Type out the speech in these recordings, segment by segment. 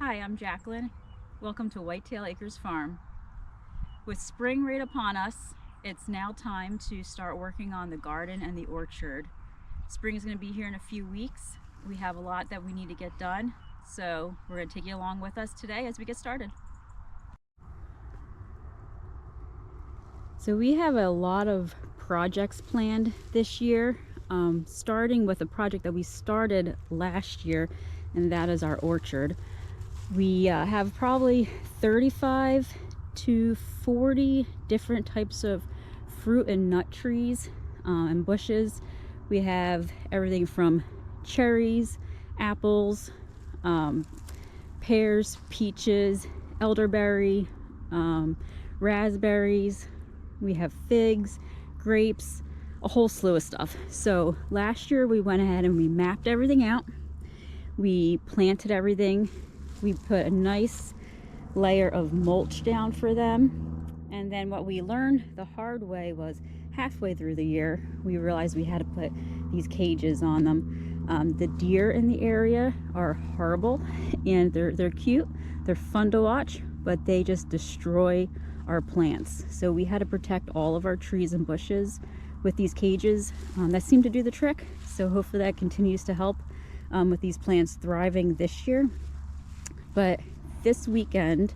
Hi, I'm Jacqueline. Welcome to Whitetail Acres Farm. With spring right upon us, it's now time to start working on the garden and the orchard. Spring is going to be here in a few weeks. We have a lot that we need to get done, so we're going to take you along with us today as we get started. So we have a lot of projects planned this year, starting with a project that we started last year, and that is our orchard. We have probably 35 to 40 different types of fruit and nut trees and bushes. We have everything from cherries, apples, pears, peaches, elderberry, raspberries. We have figs, grapes, a whole slew of stuff. So last year we went ahead and we mapped everything out. We planted everything. We put a nice layer of mulch down for them. And then what we learned the hard way was halfway through the year, we realized we had to put these cages on them. The deer in the area are horrible, and they're cute. They're fun to watch, but they just destroy our plants. So we had to protect all of our trees and bushes with these cages. That seemed to do the trick. So hopefully that continues to help with these plants thriving this year. But this weekend,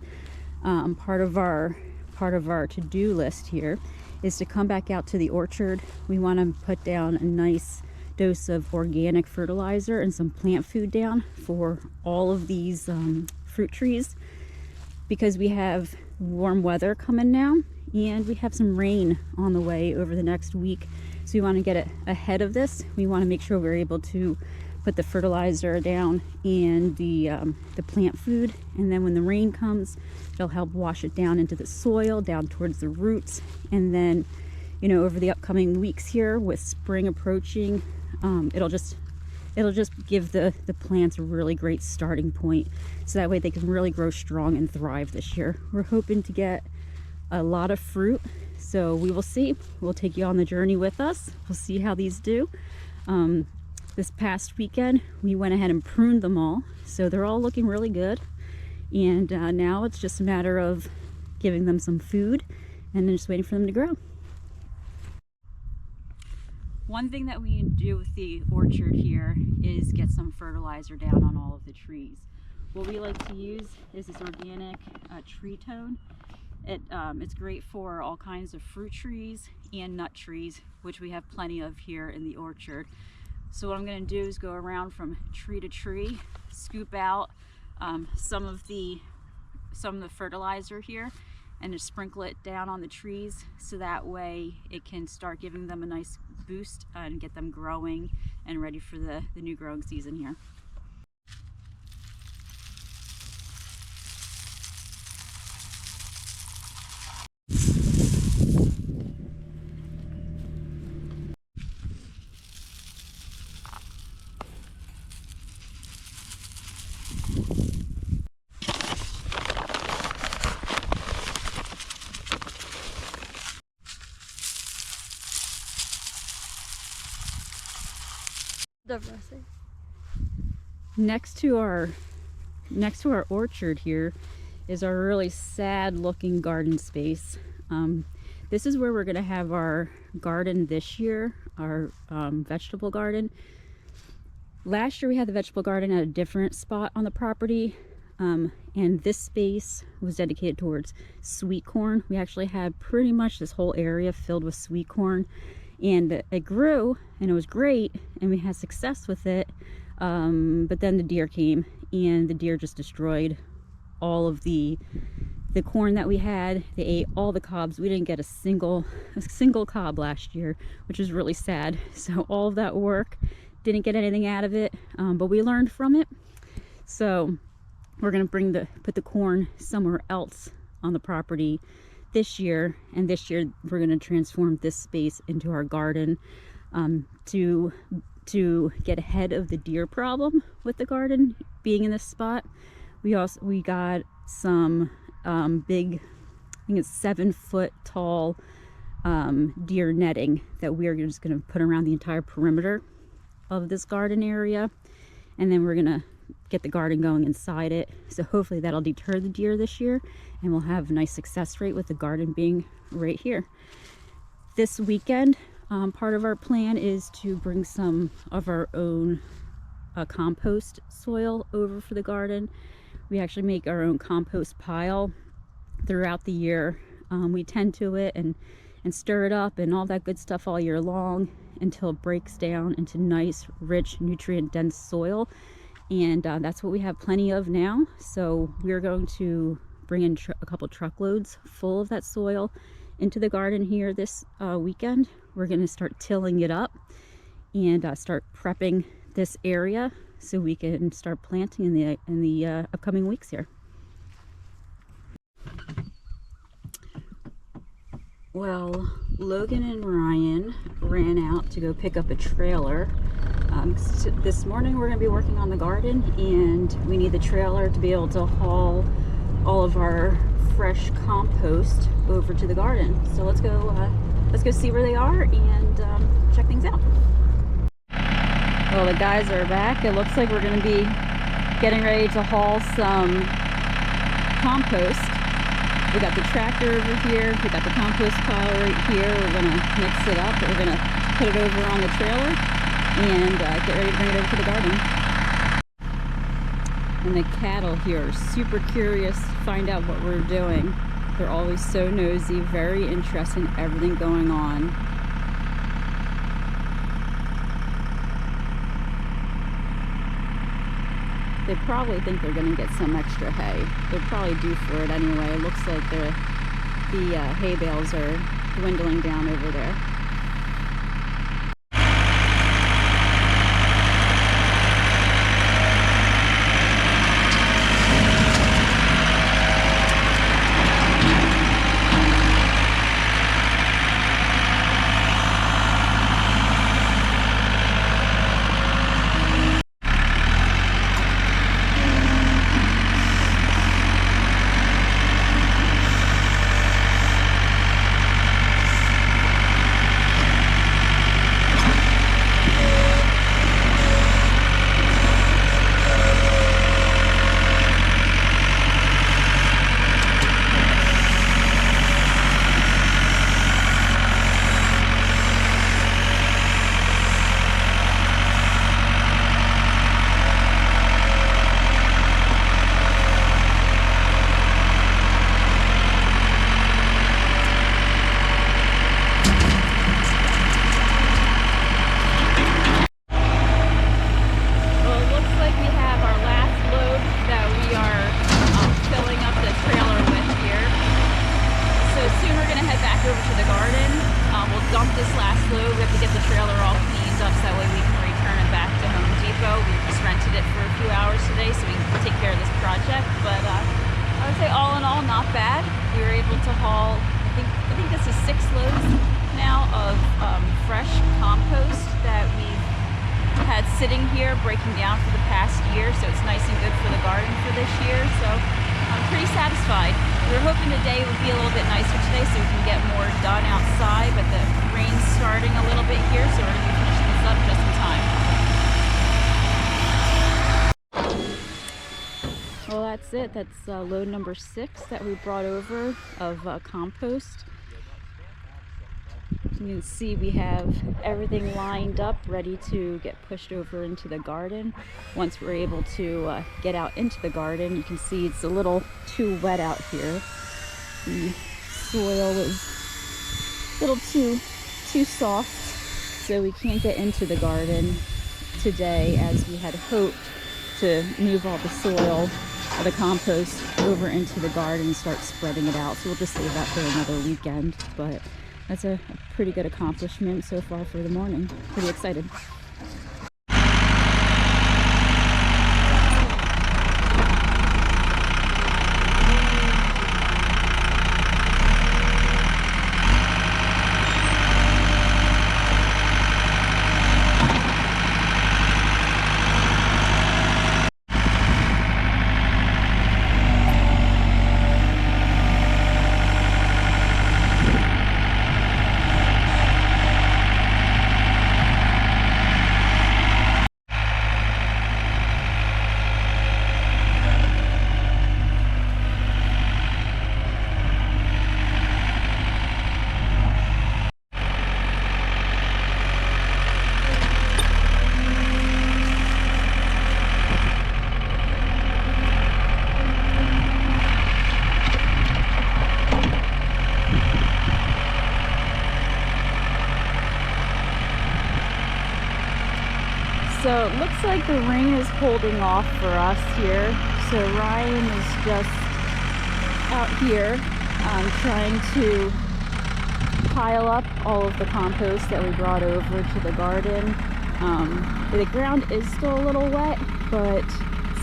part of our to-do list here is to come back out to the orchard. We want to put down a nice dose of organic fertilizer and some plant food down for all of these fruit trees, because we have warm weather coming now and we have some rain on the way over the next week. So we want to get it ahead of this. We want to make sure we're able to put the fertilizer down and the plant food, and then when the rain comes, it'll help wash it down into the soil, down towards the roots. And then, you know, over the upcoming weeks here with spring approaching, it'll just give the plants a really great starting point, so that way they can really grow strong and thrive this year. We're hoping to get a lot of fruit, so we will see. We'll take you on the journey with us. We'll see how these do. This past weekend, we went ahead and pruned them all, so they're all looking really good. And now it's just a matter of giving them some food and then just waiting for them to grow. One thing that we do with the orchard here is get some fertilizer down on all of the trees. What we like to use is this organic tree tone. It's great for all kinds of fruit trees and nut trees, which we have plenty of here in the orchard. So what I'm going to do is go around from tree to tree, scoop out some of the fertilizer here, and just sprinkle it down on the trees, so that way it can start giving them a nice boost and get them growing and ready for the new growing season here. Next to our orchard here is our really sad looking garden space. This is where we're going to have our garden this year, our vegetable garden. Last year we had the vegetable garden at a different spot on the property, and this space was dedicated towards sweet corn. We actually had pretty much this whole area filled with sweet corn, and it grew and it was great and we had success with it, but then the deer came and the deer just destroyed all of the corn that we had. They ate all the cobs. We didn't get a single cob last year, which was really sad. So all of that work, didn't get anything out of it, but we learned from it. So we're going to put the corn somewhere else on the property this year, and this year we're going to transform this space into our garden, to get ahead of the deer problem with the garden being in this spot. We got some big, I think it's 7-foot tall deer netting that we're just going to put around the entire perimeter of this garden area, and then we're going to get the garden going inside it. So hopefully that'll deter the deer this year, and we'll have a nice success rate with the garden being right here. This weekend, part of our plan is to bring some of our own compost soil over for the garden. We actually make our own compost pile throughout the year. We tend to it and stir it up and all that good stuff all year long until it breaks down into nice, rich, nutrient-dense soil. And that's what we have plenty of now. So we're going to bring in a couple truckloads full of that soil into the garden here this weekend. We're going to start tilling it up and start prepping this area so we can start planting in the upcoming weeks here. Well, Logan and Ryan ran out to go pick up a trailer. So this morning we're going to be working on the garden, and we need the trailer to be able to haul all of our fresh compost over to the garden. So let's go see where they are and check things out. Well, the guys are back. It looks like we're going to be getting ready to haul some compost. We got the tractor over here. We got the compost pile right here. We're going to mix it up. We're going to put it over on the trailer and get ready to bring it over to the garden. And the cattle here are super curious to find out what we're doing. They're always so nosy, very interested in everything going on. They probably think they're going to get some extra hay. They're probably due for it anyway. It looks like the hay bales are dwindling down over there. Sitting here breaking down for the past year, so it's nice and good for the garden for this year. So I'm pretty satisfied. We were hoping today would be a little bit nicer today so we can get more done outside, but the rain's starting a little bit here, so we're going to be finishing this up just in time. Well, that's it. That's load number 6 that we brought over of compost. You can see we have everything lined up, ready to get pushed over into the garden. Once we're able to get out into the garden, you can see it's a little too wet out here. The soil is a little too soft, so we can't get into the garden today as we had hoped to move all the soil or the compost over into the garden and start spreading it out. So we'll just save that for another weekend, but that's a pretty good accomplishment so far for the morning. Pretty excited. So it looks like the rain is holding off for us here. So Ryan is just out here trying to pile up all of the compost that we brought over to the garden. The ground is still a little wet, but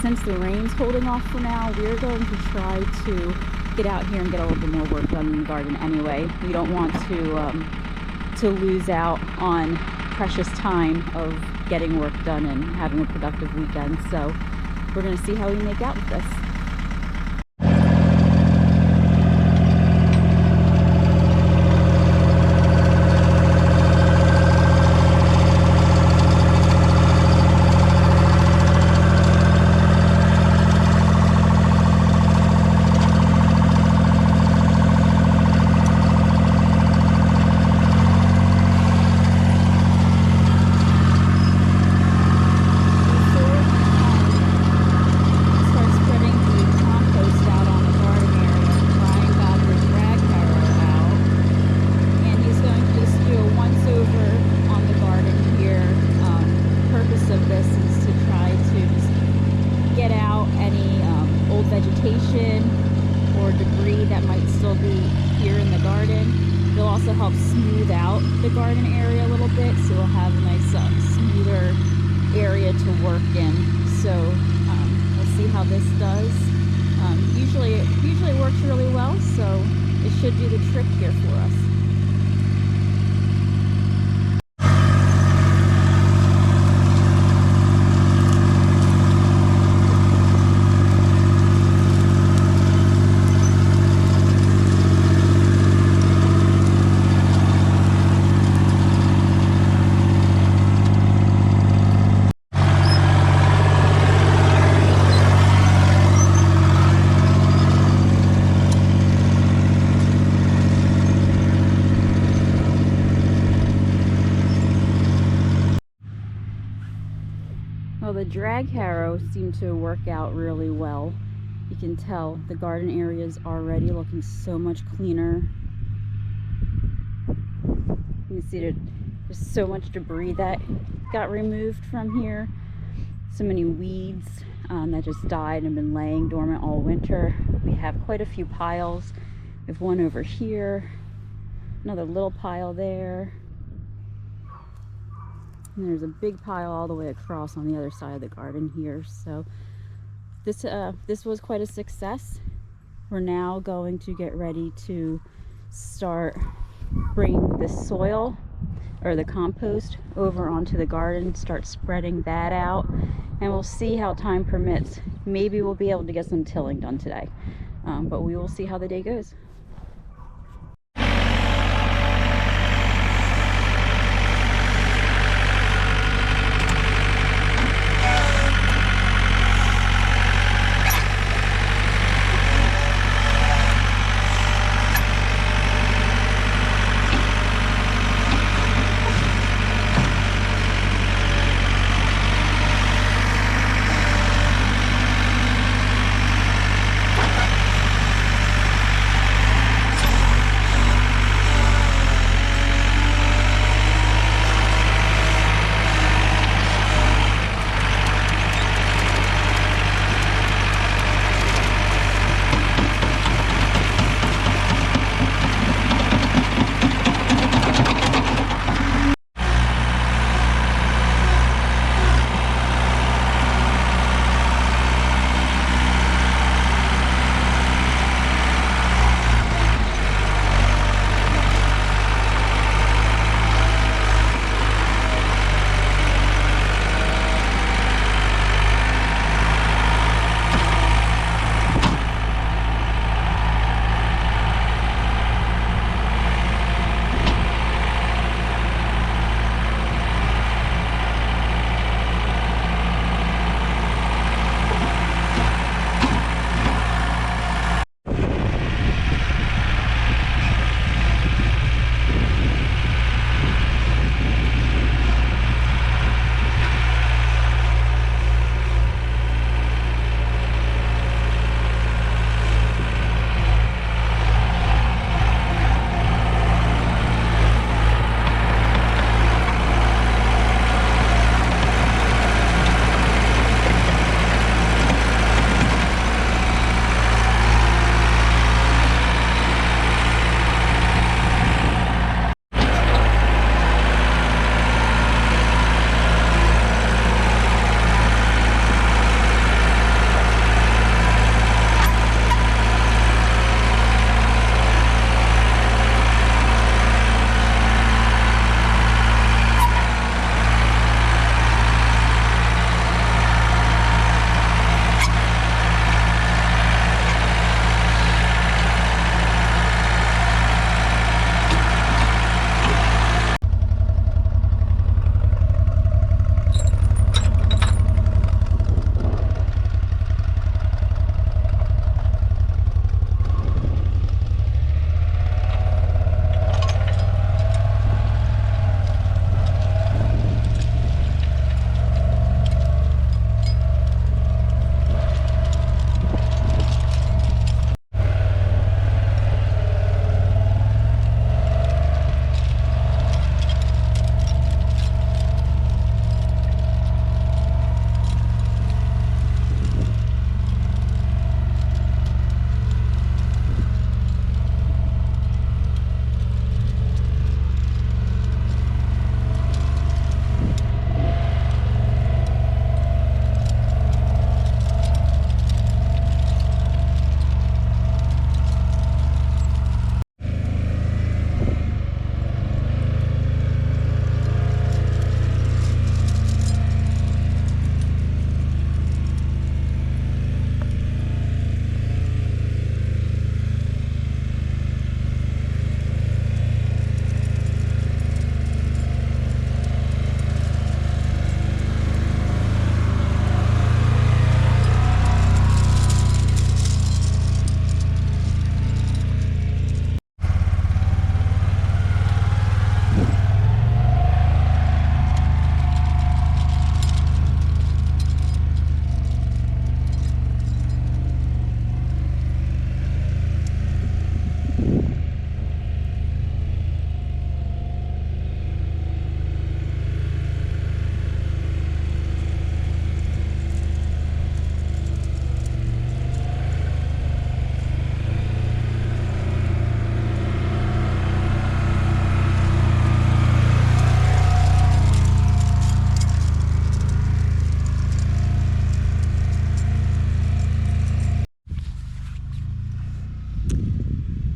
since the rain's holding off for now, we're going to try to get out here and get a little bit more work done in the garden anyway. We don't want to lose out on precious time of getting work done and having a productive weekend. So we're going to see how we make out with this. Vegetation or debris that might still be here in the garden. It'll also help smooth out the garden area a little bit, so we'll have a nice smoother area to work in. So we'll see how this does. Usually it works really well, so it should do the trick here for us. Well, the drag harrow seemed to work out really well. You can tell the garden area is already looking so much cleaner. You can see there's so much debris that got removed from here. So many weeds that just died and been laying dormant all winter. We have quite a few piles. We have one over here, another little pile there. And there's a big pile all the way across on the other side of the garden here. So this was quite a success. We're now going to get ready to start bringing the soil or the compost over onto the garden, start spreading that out, and we'll see how time permits. Maybe we'll be able to get some tilling done today, but we will see how the day goes.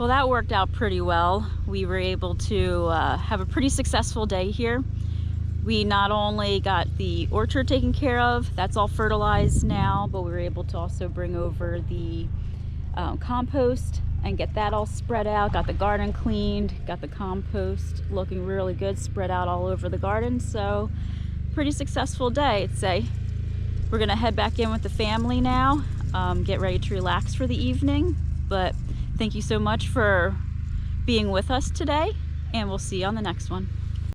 Well, that worked out pretty well. We were able to have a pretty successful day here. We not only got the orchard taken care of, that's all fertilized now, but we were able to also bring over the compost and get that all spread out. Got the garden cleaned, got the compost looking really good, spread out all over the garden. So pretty successful day, I'd say. We're gonna head back in with the family now, get ready to relax for the evening. But thank you so much for being with us today, and we'll see you on the next one.